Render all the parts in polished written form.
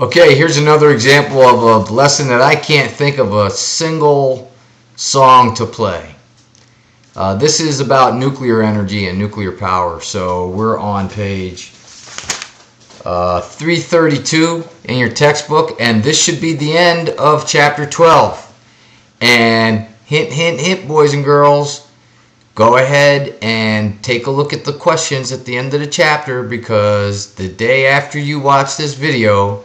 Okay, here's another example of a lesson that I can't think of a single song to play. This is about nuclear energy and nuclear power. So we're on page 332 in your textbook, and this should be the end of chapter 12. And hint, hint, hint, boys and girls, go ahead and take a look at the questions at the end of the chapter, because the day after you watch this video,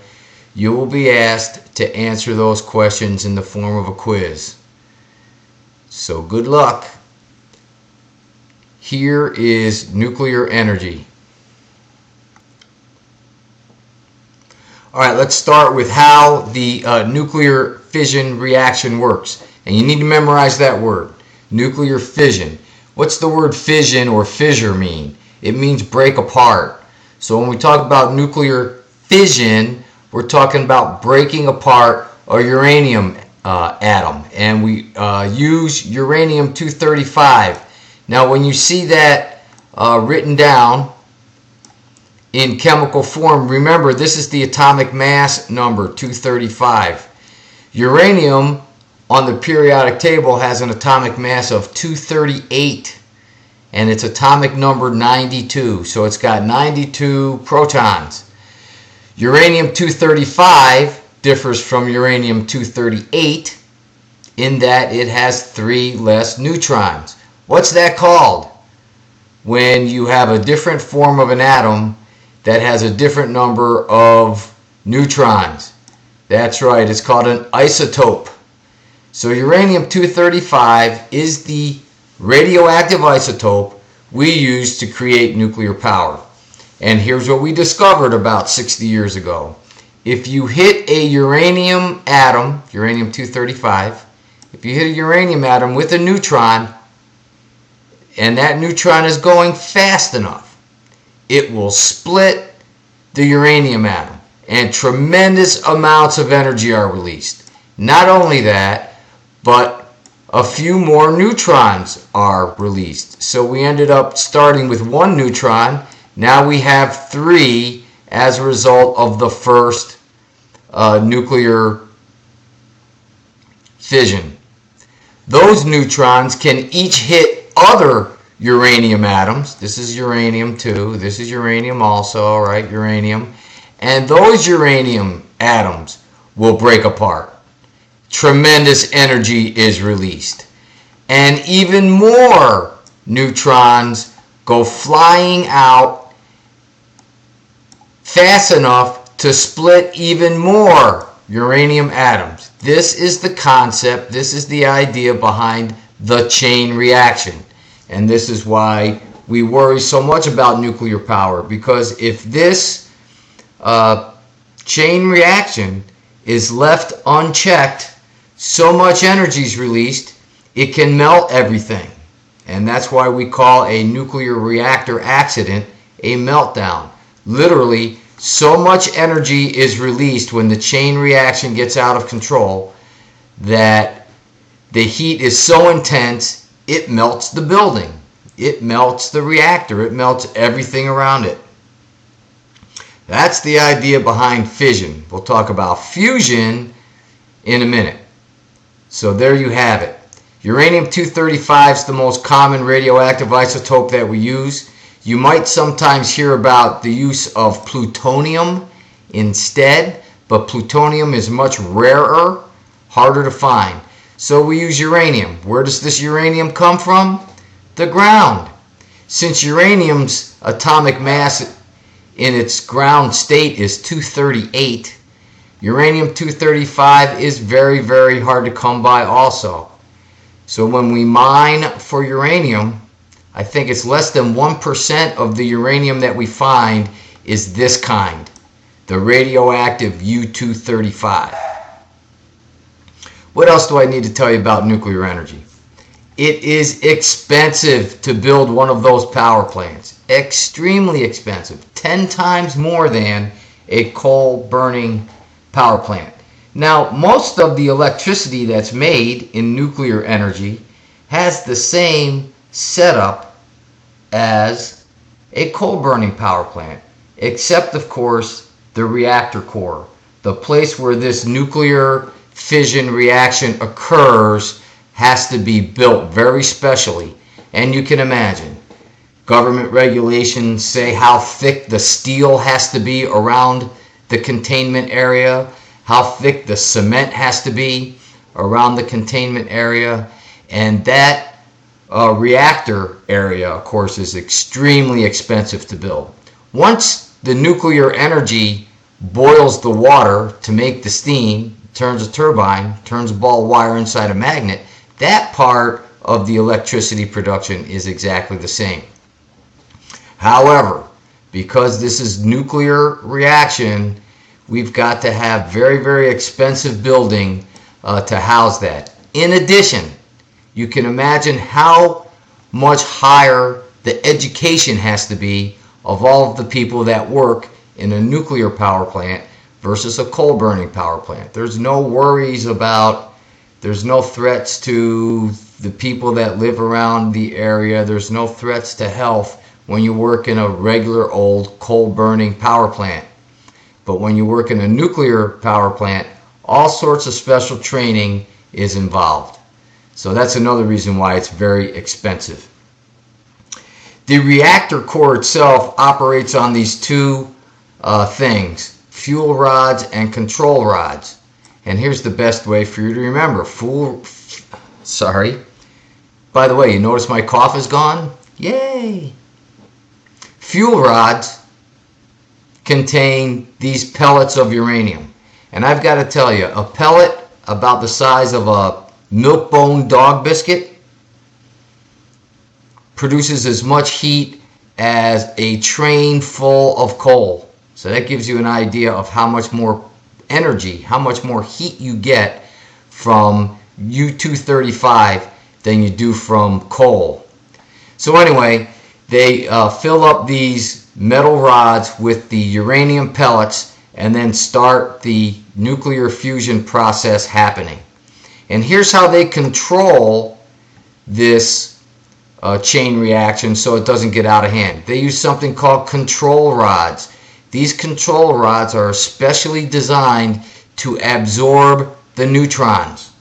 you will be asked to answer those questions in the form of a quiz. So good luck. Here is nuclear energy. All right, let's start with how the nuclear fission reaction works. And you need to memorize that word, nuclear fission. What's the word fission or fissure mean? It means break apart. So when we talk about nuclear fission, we're talking about breaking apart a uranium atom. And we use uranium-235. Now when you see that written down in chemical form, remember this is the atomic mass number, 235. Uranium on the periodic table has an atomic mass of 238 and its atomic number 92. So it's got 92 protons. Uranium-235 differs from uranium-238 in that it has 3 less neutrons. What's that called? When you have a different form of an atom that has a different number of neutrons. That's right, it's called an isotope. So uranium-235 is the radioactive isotope we use to create nuclear power. And here's what we discovered about 60 years ago. If you hit a uranium atom, uranium-235, if you hit a uranium atom with a neutron, and that neutron is going fast enough, it will split the uranium atom, and tremendous amounts of energy are released. Not only that, but a few more neutrons are released. So we ended up starting with 1 neutron. Now we have 3 as a result of the first nuclear fission. Those neutrons can each hit other uranium atoms. This is uranium too. This is uranium also, right? Uranium. And those uranium atoms will break apart. Tremendous energy is released. And even more neutrons go flying out fast enough to split even more uranium atoms. This is the concept, this is the idea behind the chain reaction. And this is why we worry so much about nuclear power, because if this chain reaction is left unchecked, so much energy is released, it can melt everything. And that's why we call a nuclear reactor accident a meltdown. Literally, so much energy is released when the chain reaction gets out of control that the heat is so intense it melts the building. It melts the reactor. It melts everything around it. That's the idea behind fission. We'll talk about fusion in a minute. So there you have it. Uranium-235 is the most common radioactive isotope that we use. You might sometimes hear about the use of plutonium instead, but plutonium is much rarer, harder to find. So we use uranium. Where does this uranium come from? The ground. Since uranium's atomic mass in its ground state is 238, uranium-235 is very, very hard to come by also. So when we mine for uranium, I think it's less than 1% of the uranium that we find is this kind, the radioactive U-235. What else do I need to tell you about nuclear energy? It is expensive to build one of those power plants. Extremely expensive. 10 times more than a coal-burning power plant. Now, most of the electricity that's made in nuclear energy has the same setup as a coal-burning power plant, except, of course, the reactor core. the place where this nuclear fission reaction occurs has to be built very specially. And you can imagine, government regulations say how thick the steel has to be around the containment area, how thick the cement has to be around the containment area, and that reactor area, of course, is extremely expensive to build. Once the nuclear energy boils the water to make the steam, turns a turbine, turns a ball of wire inside a magnet, that part of the electricity production is exactly the same. However, because this is nuclear reaction, we've got to have very, very expensive building to house that. In addition, you can imagine how much higher the education has to be of all of the people that work in a nuclear power plant versus a coal burning power plant. There's no worries about, there's no threats to the people that live around the area. There's no threats to health when you work in a regular old coal burning power plant. But when you work in a nuclear power plant, all sorts of special training is involved. So that's another reason why it's very expensive. The reactor core itself operates on these two things, fuel rods and control rods. And here's the best way for you to remember. By the way, you notice my cough is gone? Yay! Fuel rods contain these pellets of uranium. And I've got to tell you, a pellet about the size of a milk-bone dog biscuit produces as much heat as a train full of coal. So that gives you an idea of how much more energy, how much more heat you get from U-235 than you do from coal. So anyway, they fill up these metal rods with the uranium pellets and then start the nuclear fusion process happening. And here's how they control this chain reaction so it doesn't get out of hand. They use something called control rods. These control rods are specially designed to absorb the neutrons.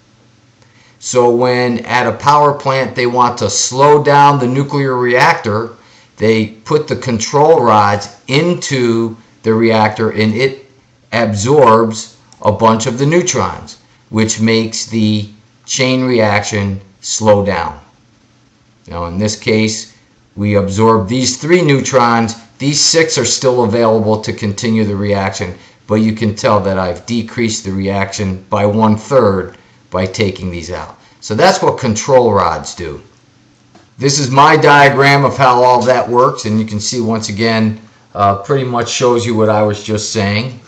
So when at a power plant they want to slow down the nuclear reactor, they put the control rods into the reactor and it absorbs a bunch of the neutrons, which makes the chain reaction slow down. Now in this case, we absorb these 3 neutrons. These 6 are still available to continue the reaction, but you can tell that I've decreased the reaction by 1/3 by taking these out. So that's what control rods do. This is my diagram of how all that works, and you can see once again, pretty much shows you what I was just saying.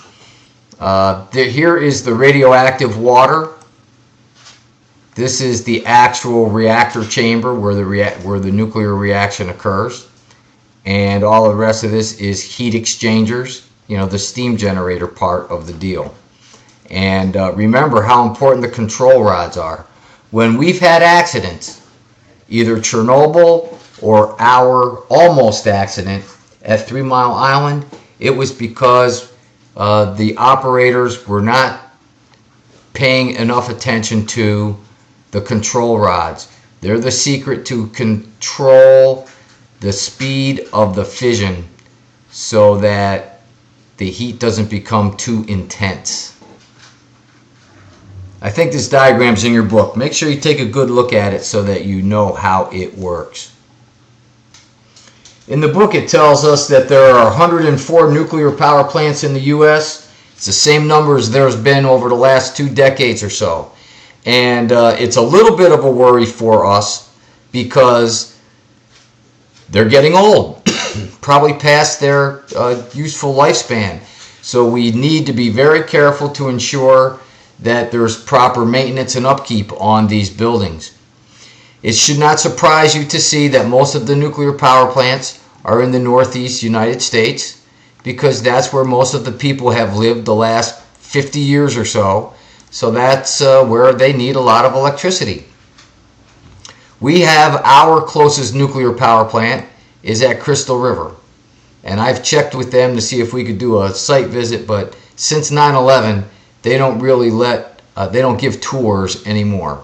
Here is the radioactive water. This is the actual reactor chamber where the nuclear reaction occurs. And all the rest of this is heat exchangers, the steam generator part of the deal. And remember how important the control rods are. When we've had accidents, either Chernobyl or our almost accident at 3 Mile Island, it was because the operators were not paying enough attention to the control rods. They're the secret to control the speed of the fission so that the heat doesn't become too intense. I think this diagram's in your book. Make sure you take a good look at it so that you know how it works. In the book it tells us that there are 104 nuclear power plants in the U.S. It's the same number as there's been over the last 2 decades or so. And it's a little bit of a worry for us because they're getting old, probably past their useful lifespan. So we need to be very careful to ensure that there's proper maintenance and upkeep on these buildings. It should not surprise you to see that most of the nuclear power plants are in the Northeast United States because that's where most of the people have lived the last 50 years or so. So that's where they need a lot of electricity. We have our closest nuclear power plant is at Crystal River. And I've checked with them to see if we could do a site visit, but since 9/11, they don't really they don't give tours anymore.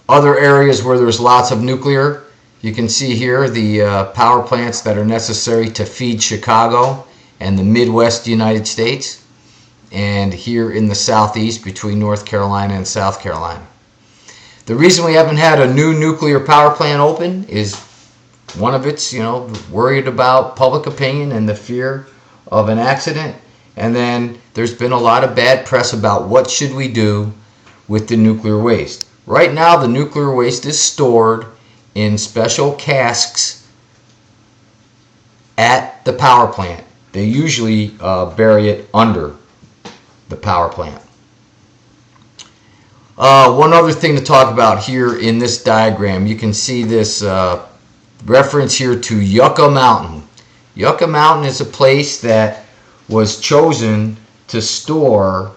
Other areas where there's lots of nuclear, you can see here the power plants that are necessary to feed Chicago and the Midwest United States, and here in the Southeast between North Carolina and South Carolina. The reason we haven't had a new nuclear power plant open is one of it's, worried about public opinion and the fear of an accident. And then there's been a lot of bad press about what should we do with the nuclear waste. Right now, the nuclear waste is stored in special casks at the power plant. They usually bury it under the power plant. One other thing to talk about here in this diagram, you can see this reference here to Yucca Mountain. Yucca Mountain is a place that was chosen to store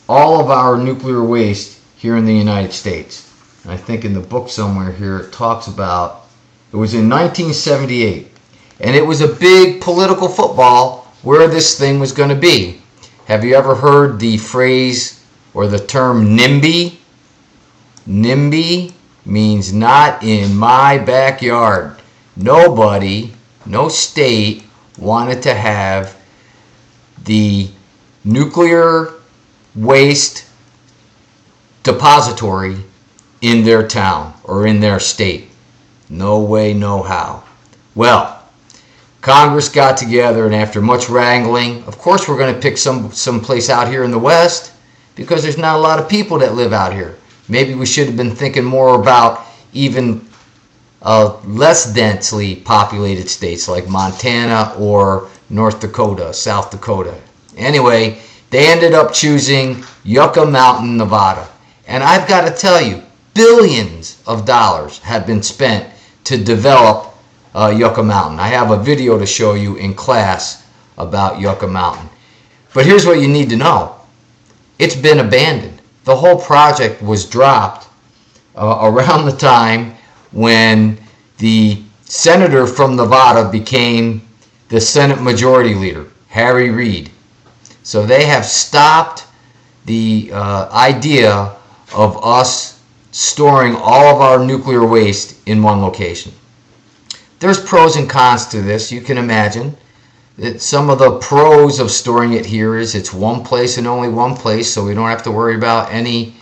all of our nuclear waste here in the United States. And I think in the book somewhere here it talks about, it was in 1978, and it was a big political football where this thing was going to be. Have you ever heard the phrase or the term NIMBY? NIMBY means not in my backyard. Nobody, no state wanted to have the nuclear waste depository in their town or in their state. No way, no how. Well, Congress got together, and after much wrangling, of course we're going to pick some place out here in the West because there's not a lot of people that live out here. Maybe we should have been thinking more about even less densely populated states like Montana or North Dakota, South Dakota. Anyway, they ended up choosing Yucca Mountain, Nevada. And I've got to tell you, billions of dollars have been spent to develop Yucca Mountain. I have a video to show you in class about Yucca Mountain. But here's what you need to know. It's been abandoned. The whole project was dropped around the time when the senator from Nevada became the Senate Majority Leader, Harry Reid. So they have stopped the idea of us storing all of our nuclear waste in one location. There's pros and cons to this. You can imagine that some of the pros of storing it here is it's one place and only one place, so we don't have to worry about any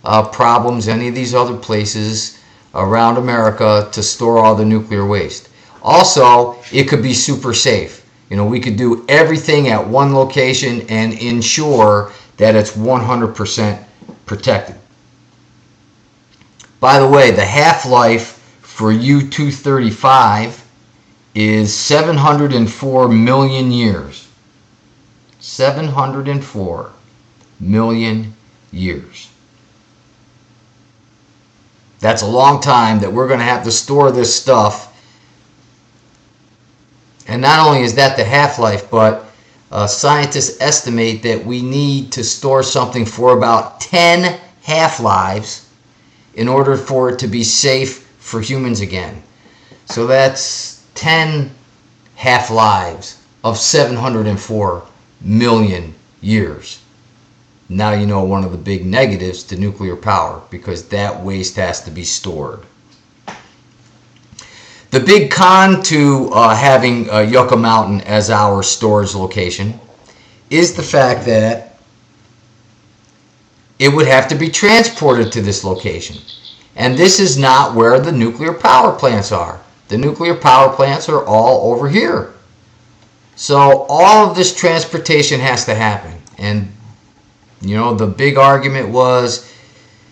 problems, any of these other places around America to store all the nuclear waste. Also, it could be super safe. We could do everything at one location and ensure that it's 100% protected. By the way, the half-life for U-235 is 704 million years. 704 million years. That's a long time that we're going to have to store this stuff. And not only is that the half-life, but scientists estimate that we need to store something for about 10 half-lives in order for it to be safe for humans again. So that's 10 half-lives of 704 million years. Now you know one of the big negatives to nuclear power, because that waste has to be stored. The big con to having Yucca Mountain as our storage location is the fact that it would have to be transported to this location. And this is not where the nuclear power plants are. The nuclear power plants are all over here. So all of this transportation has to happen. And the big argument was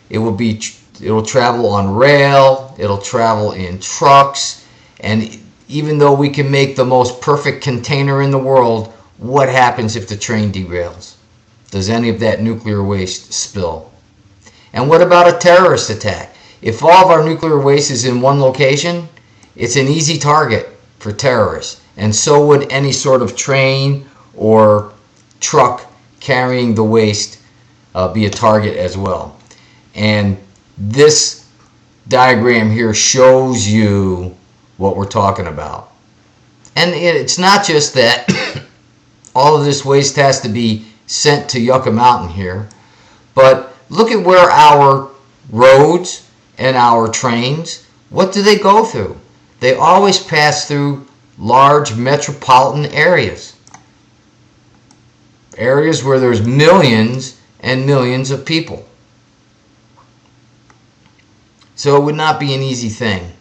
it'll travel on rail, it'll travel in trucks, and even though we can make the most perfect container in the world, what happens if the train derails? Does any of that nuclear waste spill? And what about a terrorist attack? If all of our nuclear waste is in one location, it's an easy target for terrorists. And so would any sort of train or truck carrying the waste be a target as well. And this diagram here shows you what we're talking about. And it's not just that all of this waste has to be sent to Yucca Mountain here. But look at where our roads and our trains, what do they go through? They always pass through large metropolitan areas. Areas where there's millions and millions of people. So it would not be an easy thing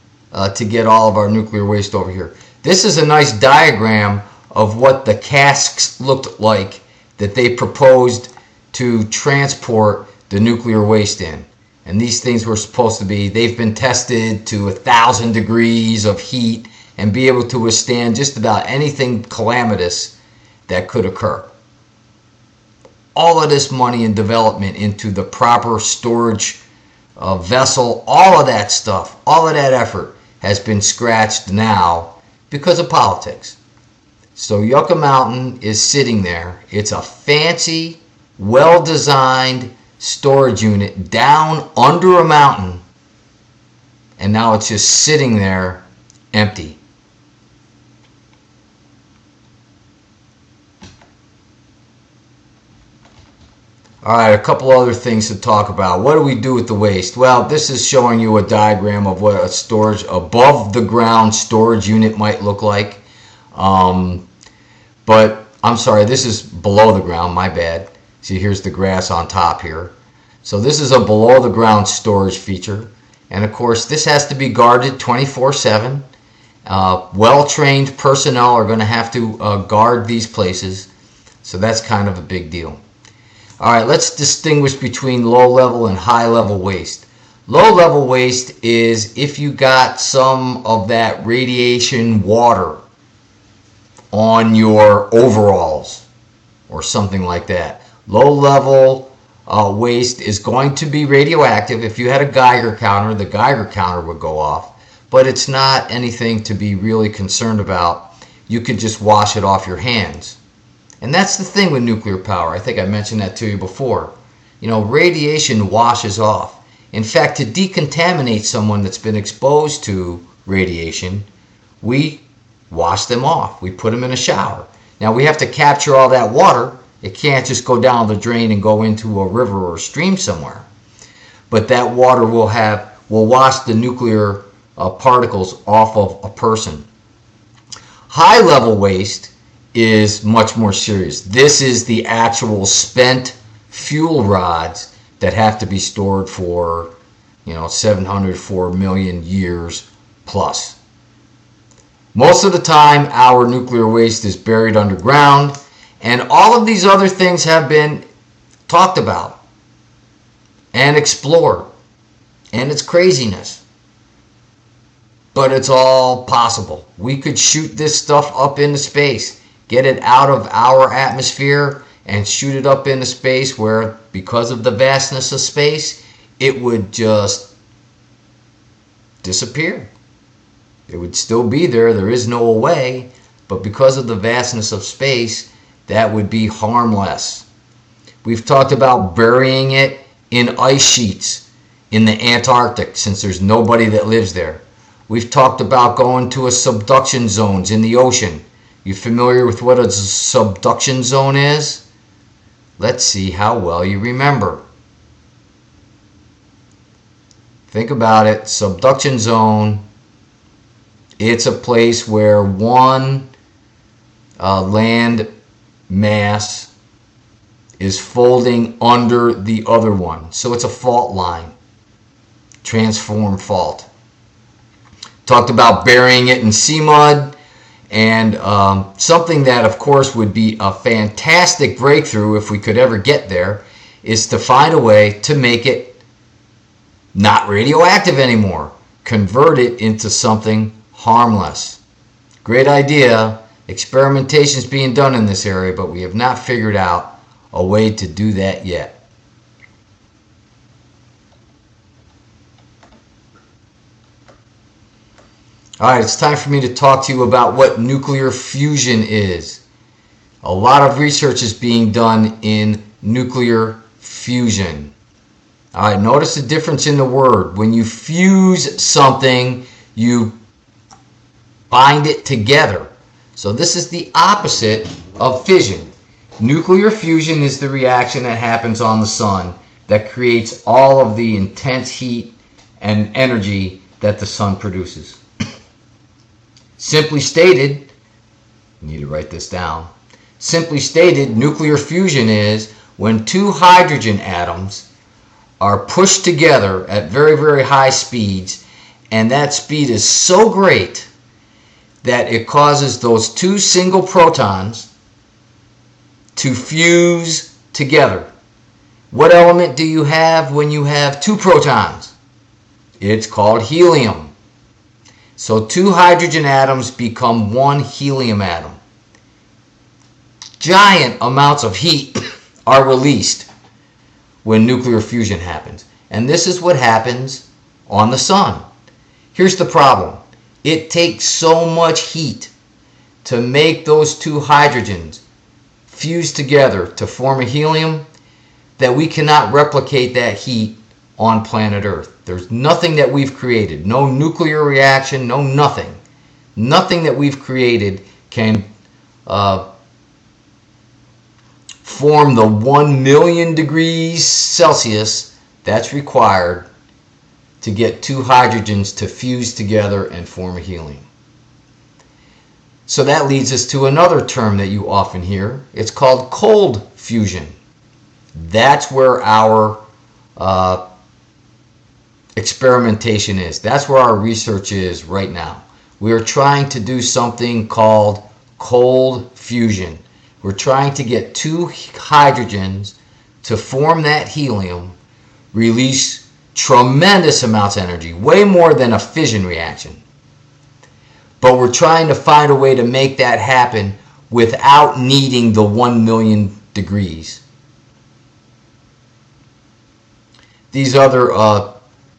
to get all of our nuclear waste over here. This is a nice diagram of what the casks looked like that they proposed to transport the nuclear waste in. And these things were supposed to be, they've been tested to 1,000 degrees of heat and be able to withstand just about anything calamitous that could occur. All of this money and development into the proper storage vessel, all of that stuff, all of that effort has been scratched now because of politics. So Yucca Mountain is sitting there. It's a fancy, well-designed storage unit down under a mountain, and now it's just sitting there empty. All right, a couple other things to talk about. What do we do with the waste? Well, this is showing you a diagram of what a storage above the ground storage unit might look like. But I'm sorry, this is below the ground, my bad. See, here's the grass on top here. So this is a below the ground storage feature. And of course, this has to be guarded 24/7. Well-trained personnel are going to have to guard these places. So that's kind of a big deal. All right, let's distinguish between low-level and high-level waste. Low-level waste is if you got some of that radiation water on your overalls or something like that. Low-level waste is going to be radioactive. If you had a Geiger counter, the Geiger counter would go off. But it's not anything to be really concerned about. You could just wash it off your hands. And that's the thing with nuclear power. I think I mentioned that to you before. You know, radiation washes off. In fact, to decontaminate someone that's been exposed to radiation, we wash them off. We put them in a shower. Now, we have to capture all that water. It can't just go down the drain and go into a river or a stream somewhere. But that water will wash the nuclear particles off of a person. High-level waste is much more serious. This is the actual spent fuel rods that have to be stored for, 704 million years plus. Most of the time, our nuclear waste is buried underground, and all of these other things have been talked about and explored, and it's craziness. But it's all possible. We could shoot this stuff up into space, get it out of our atmosphere, and shoot it up into space where, because of the vastness of space, it would just disappear. It would still be there. There is no way. But because of the vastness of space, that would be harmless. We've talked about burying it in ice sheets in the Antarctic, since there's nobody that lives there. We've talked about going to a subduction zones in the ocean. You familiar with what a subduction zone is? Let's see how well you remember. Think about it. Subduction zone. It's a place where one land mass is folding under the other one. So it's a fault line. Transform fault. Talked about burying it in sea mud. And something that, of course, would be a fantastic breakthrough if we could ever get there is to find a way to make it not radioactive anymore. Convert it into something harmless. Great idea. Experimentation is being done in this area, but we have not figured out a way to do that yet. All right, it's time for me to talk to you about what nuclear fusion is. A lot of research is being done in nuclear fusion. All right, notice the difference in the word. When you fuse something, you bind it together. So this is the opposite of fission. Nuclear fusion is the reaction that happens on the sun that creates all of the intense heat and energy that the sun produces. Simply stated, you need to write this down. Simply stated, nuclear fusion is when two hydrogen atoms are pushed together at very, very high speeds, and that speed is so great that it causes those two single protons to fuse together. What element do you have when you have two protons? It's called helium. So two hydrogen atoms become one helium atom. Giant amounts of heat are released when nuclear fusion happens. And this is what happens on the sun. Here's the problem. It takes so much heat to make those two hydrogens fuse together to form a helium that we cannot replicate that heat on planet Earth. There's nothing that we've created, no nuclear reaction, no nothing. Nothing that we've created can form the 1 million degrees Celsius that's required to get two hydrogens to fuse together and form a helium. So that leads us to another term that you often hear. It's called cold fusion. That's where our experimentation is. That's where our research is right now. We are trying to do something called cold fusion. We're trying to get two hydrogens to form that helium, release tremendous amounts of energy, way more than a fission reaction. But we're trying to find a way to make that happen without needing the 1 million degrees. These other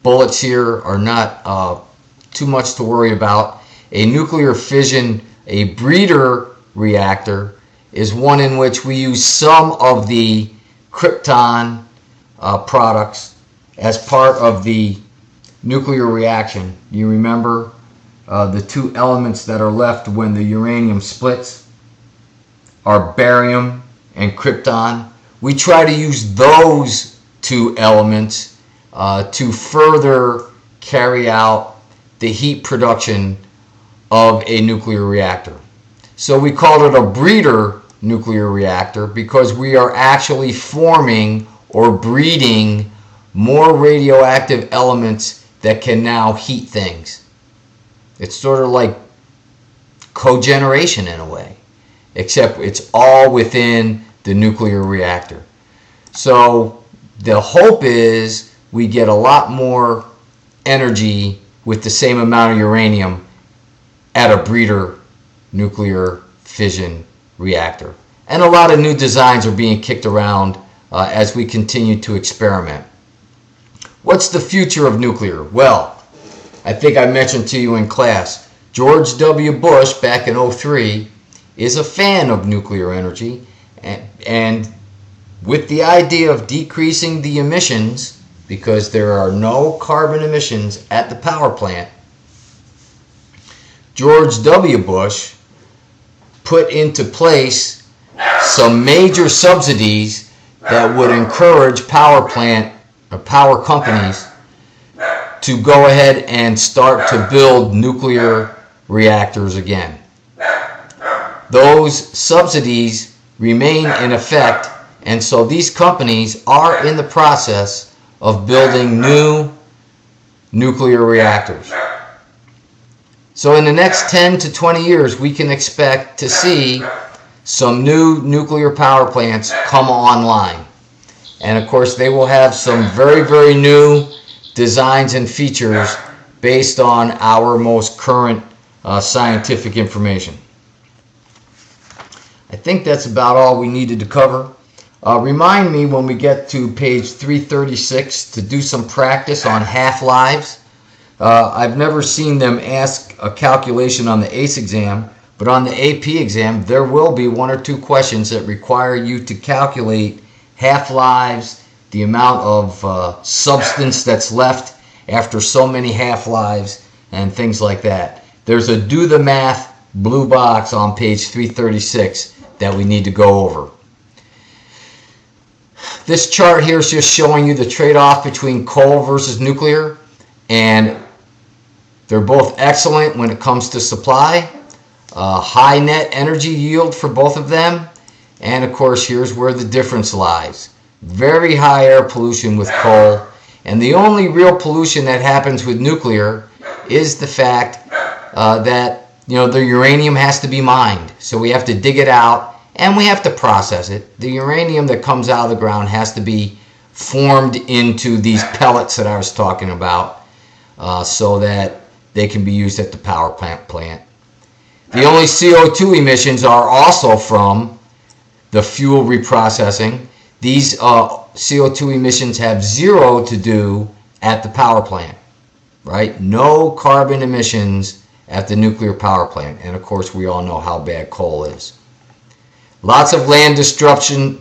bullets here are not too much to worry about. A nuclear fission, a breeder reactor, is one in which we use some of the krypton products as part of the nuclear reaction. You remember the two elements that are left when the uranium splits are barium and krypton. We try to use those two elements to further carry out the heat production of a nuclear reactor. So we call it a breeder nuclear reactor because we are actually forming or breeding more radioactive elements that can now heat things. It's sort of like cogeneration in a way, except it's all within the nuclear reactor. So the hope is we get a lot more energy with the same amount of uranium at a breeder nuclear fission reactor. And a lot of new designs are being kicked around as we continue to experiment. What's the future of nuclear? Well, I think I mentioned to you in class, George W. Bush back in 2003 is a fan of nuclear energy, and with the idea of decreasing the emissions, because there are no carbon emissions at the power plant, George W. Bush put into place some major subsidies that would encourage power companies to go ahead and start to build nuclear reactors again. Those subsidies remain in effect, and so these companies are in the process of building new nuclear reactors. So in the next 10 to 20 years, we can expect to see some new nuclear power plants come online. And of course, they will have some very, very new designs and features based on our most current scientific information. I think that's about all we needed to cover. Remind me when we get to page 336 to do some practice on half-lives. I've never seen them ask a calculation on the ACE exam, but on the AP exam, there will be one or two questions that require you to calculate half-lives, the amount of substance that's left after so many half-lives, and things like that. There's a do the math blue box on page 336 that we need to go over. This chart here is just showing you the trade-off between coal versus nuclear, and they're both excellent when it comes to supply. High net energy yield for both of them, and of course here's where the difference lies. Very high air pollution with coal, and the only real pollution that happens with nuclear is the fact that the uranium has to be mined. So we have to dig it out and we have to process it. The uranium that comes out of the ground has to be formed into these pellets that I was talking about, so that they can be used at the power plant. The only CO2 emissions are also from the fuel reprocessing. These CO2 emissions have zero to do at the power plant, right? No carbon emissions at the nuclear power plant. And of course, we all know how bad coal is. Lots of land disruption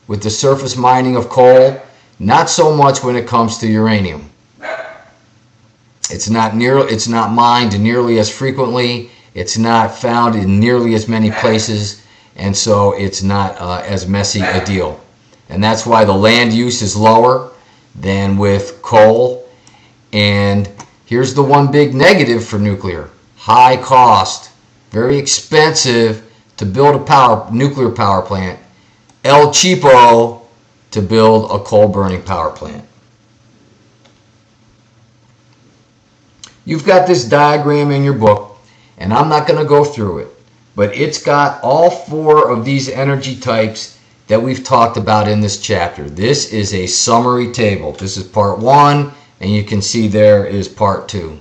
with the surface mining of coal. Not so much when it comes to uranium. It's not mined nearly as frequently. It's not found in nearly as many places. And so it's not as messy a deal. And that's why the land use is lower than with coal. And here's the one big negative for nuclear. High cost, very expensive to build a nuclear power plant. El cheapo to build a coal burning power plant. You've got this diagram in your book, and I'm not going to go through it. But it's got all four of these energy types that we've talked about in this chapter. This is a summary table. This is part 1, and you can see there is part 2.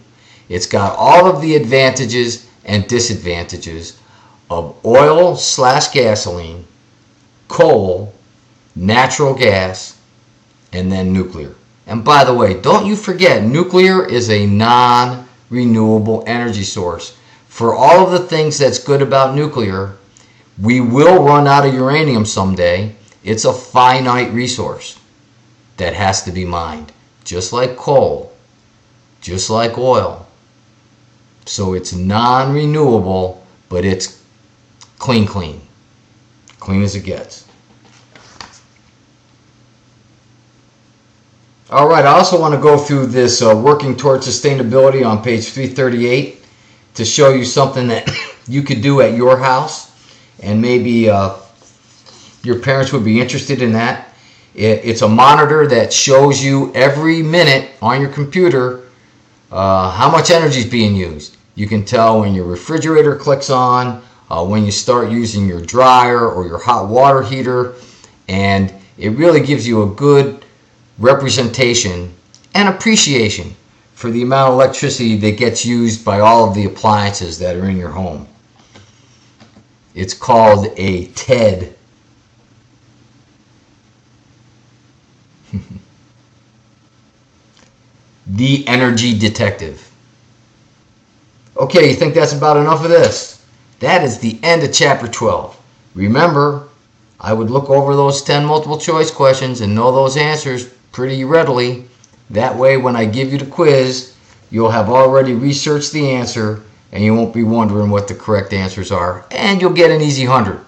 It's got all of the advantages and disadvantages of oil/gasoline, coal, natural gas, and then nuclear. And by the way, don't you forget, nuclear is a non-renewable energy source. For all of the things that's good about nuclear, we will run out of uranium someday. It's a finite resource that has to be mined, just like coal, just like oil. So it's non-renewable, but it's clean as it gets. All right, I also want to go through this working towards sustainability on page 338. To show you something that you could do at your house, and maybe your parents would be interested in that. It's a monitor that shows you every minute on your computer how much energy is being used. You can tell when your refrigerator clicks on, when you start using your dryer or your hot water heater, and it really gives you a good representation and appreciation for the amount of electricity that gets used by all of the appliances that are in your home. It's called a TED. The Energy Detective. Okay, you think that's about enough of this? That is the end of chapter 12. Remember, I would look over those 10 multiple choice questions and know those answers pretty readily. That way, when I give you the quiz, you'll have already researched the answer and you won't be wondering what the correct answers are, and you'll get an easy 100.